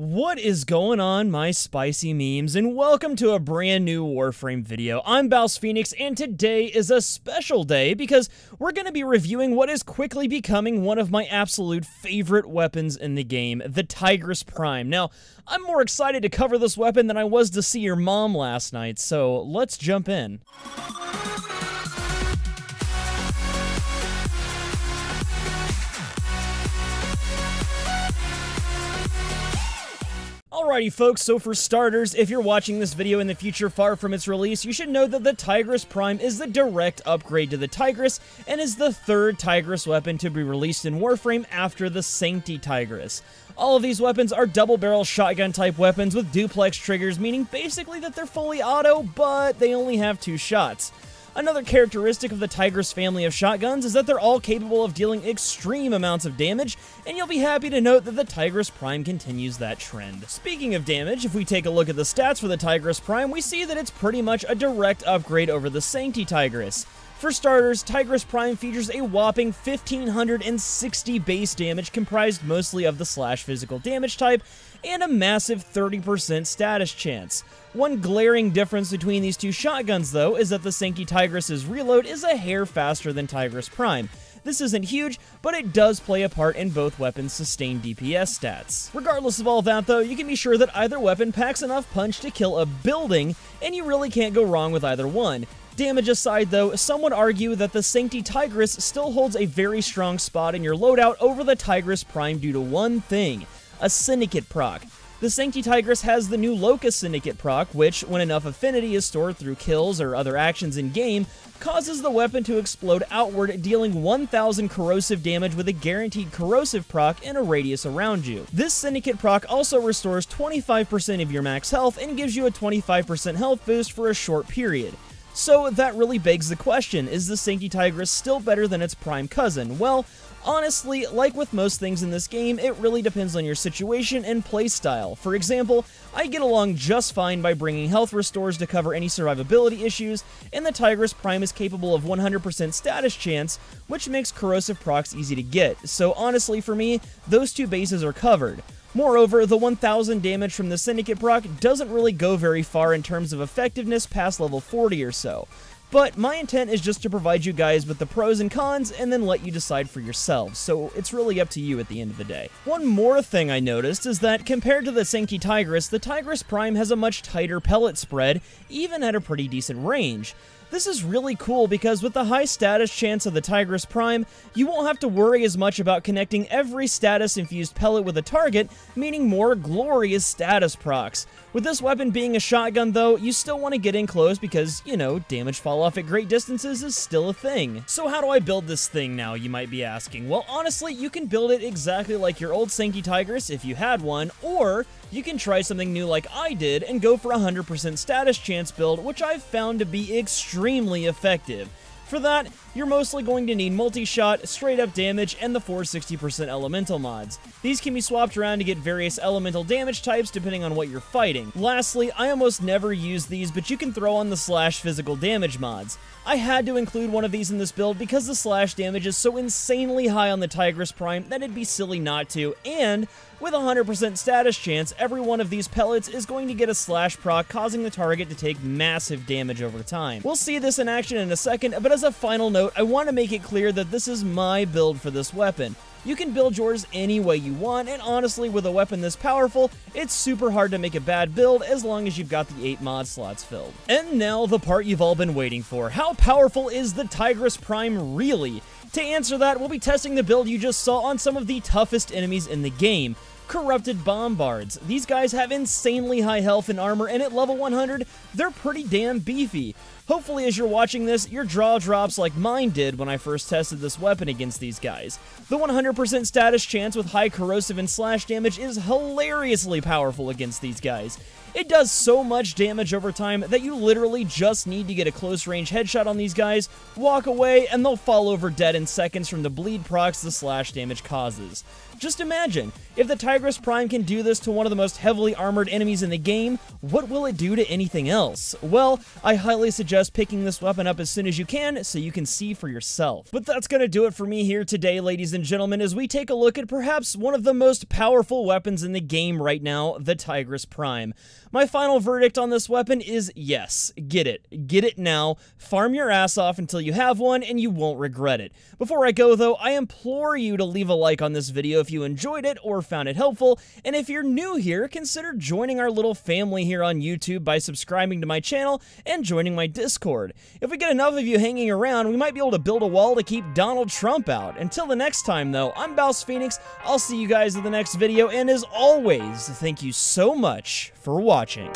What is going on, my spicy memes, and welcome to a brand new Warframe video. I'm BouseFeenux, and today is a special day because we're going to be reviewing what is quickly becoming one of my absolute favorite weapons in the game, the Tigris Prime. Now, I'm more excited to cover this weapon than I was to see your mom last night, so let's jump in. Alrighty folks, so for starters, if you're watching this video in the future far from its release, you should know that the Tigris Prime is the direct upgrade to the Tigris, and is the third Tigris weapon to be released in Warframe after the Sancti Tigris. All of these weapons are double-barrel shotgun type weapons with duplex triggers, meaning basically that they're fully auto, but they only have 2 shots. Another characteristic of the Tigris family of shotguns is that they're all capable of dealing extreme amounts of damage, and you'll be happy to note that the Tigris Prime continues that trend. Speaking of damage, if we take a look at the stats for the Tigris Prime, we see that it's pretty much a direct upgrade over the Sancti Tigris. For starters, Tigris Prime features a whopping 1,560 base damage comprised mostly of the slash physical damage type, and a massive 30% status chance. One glaring difference between these two shotguns, though, is that the Sancti Tigris' reload is a hair faster than Tigris Prime. This isn't huge, but it does play a part in both weapons' sustained DPS stats. Regardless of all that, though, you can be sure that either weapon packs enough punch to kill a building, and you really can't go wrong with either one. Damage aside, though, some would argue that the Sancti Tigris still holds a very strong spot in your loadout over the Tigris Prime due to one thing: a Syndicate Proc. The Sancti Tigris has the new Locus Syndicate Proc, which, when enough affinity is stored through kills or other actions in-game, causes the weapon to explode outward, dealing 1,000 corrosive damage with a guaranteed corrosive proc in a radius around you. This Syndicate Proc also restores 25% of your max health and gives you a 25% health boost for a short period. So that really begs the question, is the Sancti Tigris still better than its prime cousin? Well, honestly, like with most things in this game, it really depends on your situation and playstyle. For example, I get along just fine by bringing health restores to cover any survivability issues, and the Tigris Prime is capable of 100% status chance, which makes corrosive procs easy to get. So honestly, for me, those two bases are covered. Moreover, the 1,000 damage from the Syndicate Proc doesn't really go very far in terms of effectiveness past level 40 or so. But my intent is just to provide you guys with the pros and cons and then let you decide for yourselves, so it's really up to you at the end of the day. One more thing I noticed is that compared to the Sancti Tigris, the Tigris Prime has a much tighter pellet spread, even at a pretty decent range. This is really cool because with the high status chance of the Tigris Prime, you won't have to worry as much about connecting every status-infused pellet with a target, meaning more glorious status procs. With this weapon being a shotgun, though, you still want to get in close because, you know, damage fall off at great distances is still a thing. So how do I build this thing now, you might be asking? Well, honestly, you can build it exactly like your old Sancti Tigris if you had one, or you can try something new like I did and go for a 100% status chance build, which I've found to be extremely effective. For that, you're mostly going to need multi-shot, straight-up damage, and the 460% elemental mods. These can be swapped around to get various elemental damage types depending on what you're fighting. Lastly, I almost never use these, but you can throw on the slash physical damage mods. I had to include one of these in this build because the slash damage is so insanely high on the Tigris Prime that it'd be silly not to, and with a 100% status chance, every one of these pellets is going to get a slash proc, causing the target to take massive damage over time. We'll see this in action in a second, but as a final note, I want to make it clear that this is my build for this weapon. You can build yours any way you want, and honestly, with a weapon this powerful, it's super hard to make a bad build as long as you've got the 8 mod slots filled. And now, the part you've all been waiting for. How powerful is the Tigris Prime really? To answer that, we'll be testing the build you just saw on some of the toughest enemies in the game. Corrupted Bombards. These guys have insanely high health and armor, and at level 100, they're pretty damn beefy. Hopefully, as you're watching this, your jaw drops like mine did when I first tested this weapon against these guys. The 100% status chance with high corrosive and slash damage is hilariously powerful against these guys. It does so much damage over time that you literally just need to get a close-range headshot on these guys, walk away, and they'll fall over dead in seconds from the bleed procs the slash damage causes. Just imagine, if the Tigris Prime can do this to one of the most heavily armored enemies in the game, what will it do to anything else? Well, I highly suggest picking this weapon up as soon as you can so you can see for yourself. But that's gonna do it for me here today, ladies and gentlemen, as we take a look at perhaps one of the most powerful weapons in the game right now, the Tigris Prime. My final verdict on this weapon is yes, get it. Get it now, farm your ass off until you have one, and you won't regret it. Before I go though, I implore you to leave a like on this video if you enjoyed it or found it helpful, and if you're new here, consider joining our little family here on YouTube by subscribing to my channel and joining my Discord. If we get enough of you hanging around, we might be able to build a wall to keep Donald Trump out. Until the next time though, I'm BouseFeenux, I'll see you guys in the next video, and as always, thank you so much for watching.